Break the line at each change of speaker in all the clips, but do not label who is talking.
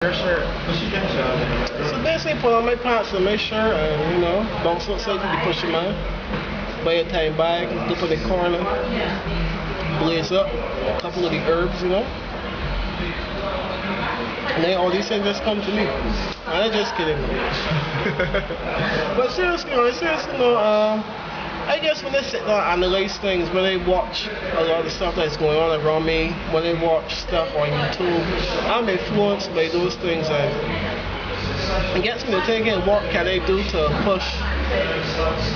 Your shirt.
So basically put on my pants and my shirt and bounce outside to the pushing man. Buy a time bag, dip in the corner, blaze up a couple of the herbs, and then all these things just come to me. I'm just kidding. But seriously, I guess when I sit down and analyze things, when I watch a lot of the stuff that's going on around me, when I watch stuff on YouTube, I'm influenced by those things, and it gets me to thinking, what can I do to push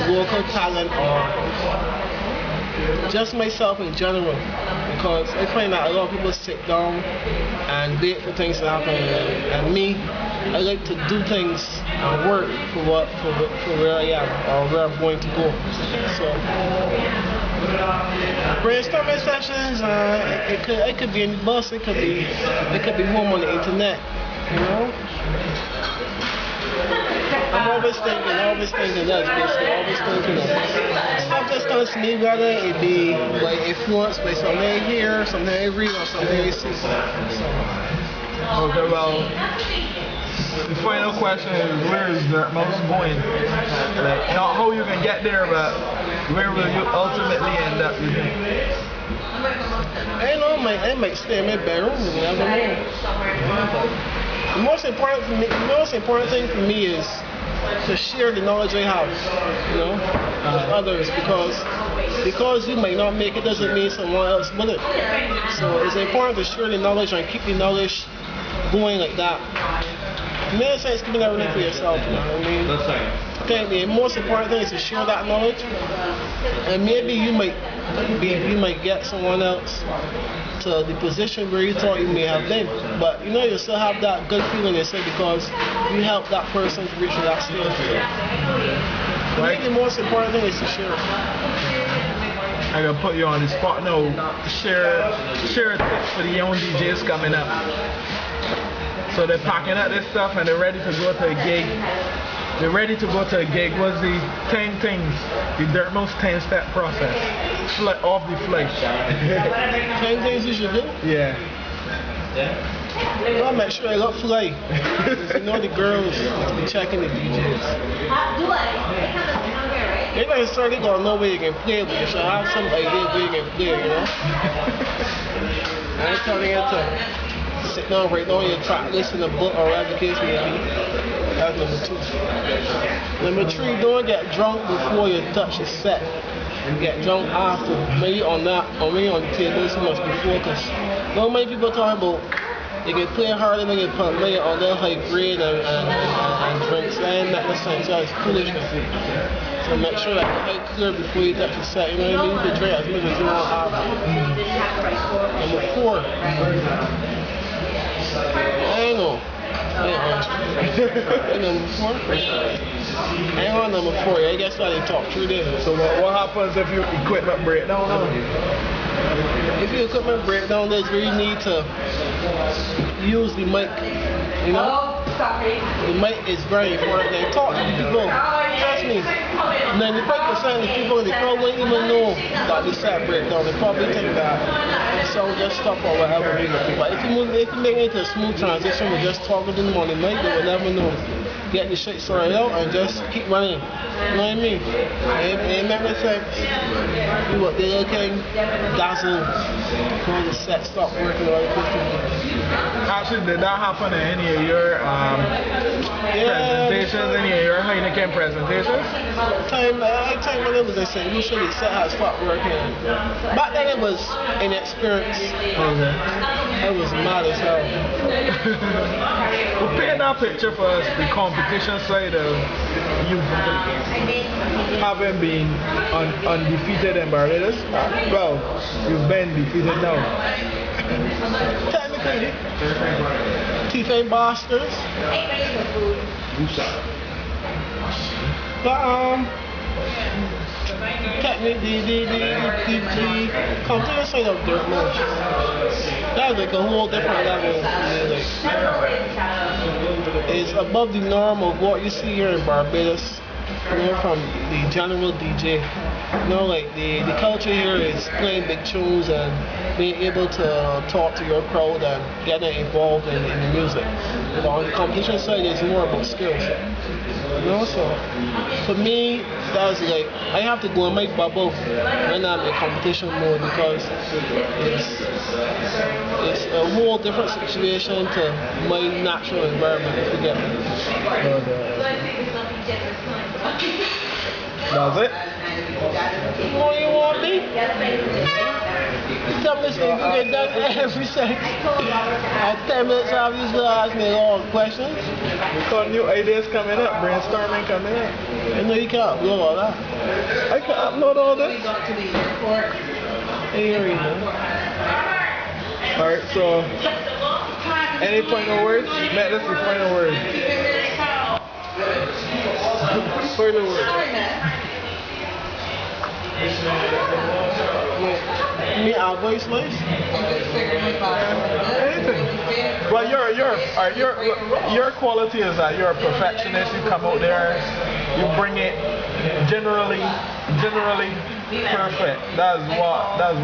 local talent or just myself in general? Because I find that a lot of people sit down and wait for things to happen, and me, I like to do things and work for where I am or where I'm going to go. So brainstorming sessions, it could be in the bus, it could be home on the internet, I'm always thinking that's basically always thinking stuff just comes to me, whether it be like influenced by something I hear, something I read, or something I see.
Okay, well, the final question is, where is Dirkmouse going? Like, not how you can get there, but where will you ultimately end up?
I might stay in my bedroom, you never know. The most important thing for me is to share the knowledge I have, with others, because you might not make it doesn't mean someone else will it. So it's important to share the knowledge and keep the knowledge going like that. In many sense, keeping everything for yourself, I think the most important thing is to share that knowledge, and maybe you might get someone else to the position where you thought you may have been, but you still have that good feeling yourself because you helped that person to reach that stage. I think the most important thing is to share.
I'm gonna put you on the spot now. Share tips for the young DJs coming up. So they're packing up this stuff and they're ready to go to a gig. What's the 10 things, the Dirkmouse 10-step process? Off the flight.
10 things you should do?
Yeah.
Well, make sure I look fly. The girls be checking the DJs. They don't necessarily gonna know where you can play, but you should have some idea where you can play, I ain't telling you to sit down right now on your track, listen to a book or whatever the case may be. That's number 2. Number 3, don't get drunk before you touch the set. You get drunk after. Maybe on the table so much before, because not many people talking about you can play harder when you put money on their high grade and drinks. That ain't making sense. That's foolishness. So make sure that you're clear before you touch the set. You know what I mean? You can drink as much as you want after. Number 4. Hang on, number 4. I guess I didn't talk through this.
So what happens if your equipment breaks down?
If your equipment breaks down, that's where you need to use the mic. The mic is very important. They talk to the people. Trust me. 95% of the people in the crowd won't even know that the set break down. They probably think that the song just stop or whatever. But if you make it into a smooth transition with just talking to them on the mic, they will never know. Get the shit sorted out and just keep running. You know what I mean? It makes sense. You what the little king dazzle before the set stop working or
Actually, did that happen in any of your presentations, any of your Heineken presentations?
Time when it was a set, usually the set has stopped working. Back then it was inexperienced.
Okay.
It was mad as hell.
Well, paint that picture for us, the competition side of you having been undefeated in Barbados. Well, you've been defeated now.
Technically, T-Fame Bastards. But technically, the competition side of Dirkmouse, that's like a whole different level. It's above the norm of what you see here in Barbados, from the general DJ. You know, like the culture here is playing big tunes and being able to talk to your crowd and getting involved in the music. But on the competition side, it's more about skills. You know, so for me, that's like I have to go in my bubble when I'm in competition mode because it's a whole different situation to my natural environment. If you get me.
That's it.
What you want me? You tell me so you get done every second. At 10 minutes, obviously, ask me all questions.
We got new ideas coming up, brainstorming coming up.
You know you can't upload all that.
I can upload all this.
Here you go.
Alright, so any final words? Matt, this is final words.
Final words. Me, our voice list?
Anything. Well, your quality is that you're a perfectionist. You come out there, you bring it generally perfect. That's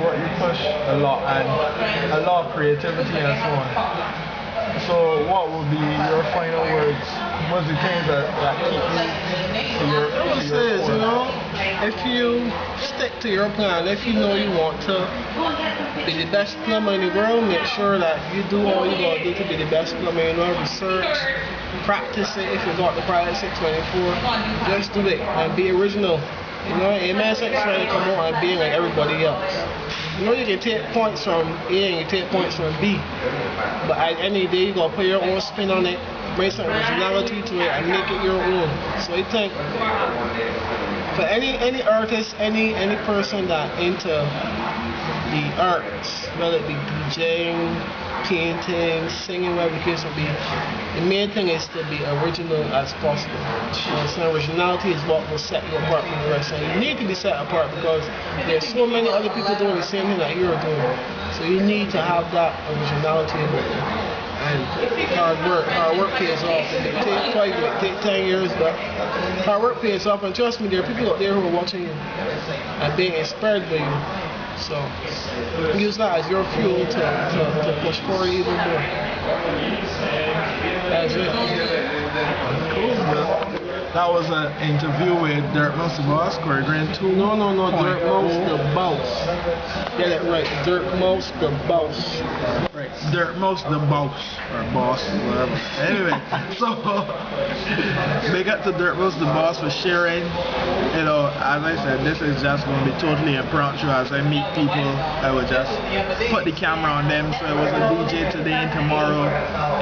what you push a lot, and a lot of creativity and so on. So what would be your final words? What's the things that keep you to your
says, you know, if you stick to your plan, if you know you want to be the best plumber in the world, make sure that you do all you gotta do to be the best plumber in the world. Research, practice it. If you got the Pride 624, just do it and be original. You know, amen. Trying to come out and be like everybody else. You know, you can take points from A and you take points from B, but at the end of the day, you gotta put your own spin on it, bring some originality to it, and make it your own. So I think for any artist, any person that into the arts, whether it be DJing, painting, singing, whatever the case may be, the main thing is to be original as possible. So originality is what will set you apart from the rest. And you need to be set apart because there's so many other people doing the same thing that you're doing. So you need to have that originality in it. And hard work pays off. It may take 5 years, it take 10 years, but hard work pays off. And trust me, there are people out there who are watching you and being inspired by you. So use that as your fuel to push forward even more. That's it.
Cool, man. That was an interview with Dirkmouse the Boss, Corey Grand 2.
No, Dirkmouse the Boss. Get it right, Dirkmouse the Boss.
Right, Dirkmouse the Boss, or Boss, whatever. Anyway, so big up to Dirkmouse the Boss for sharing. You know, as I said, this is just going to be totally impromptu. As I meet people, I will just put the camera on them. So it was a DJ today, and tomorrow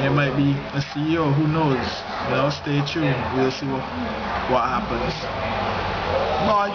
it might be a CEO. Who knows? You know, stay tuned. We'll see what happens. Bye.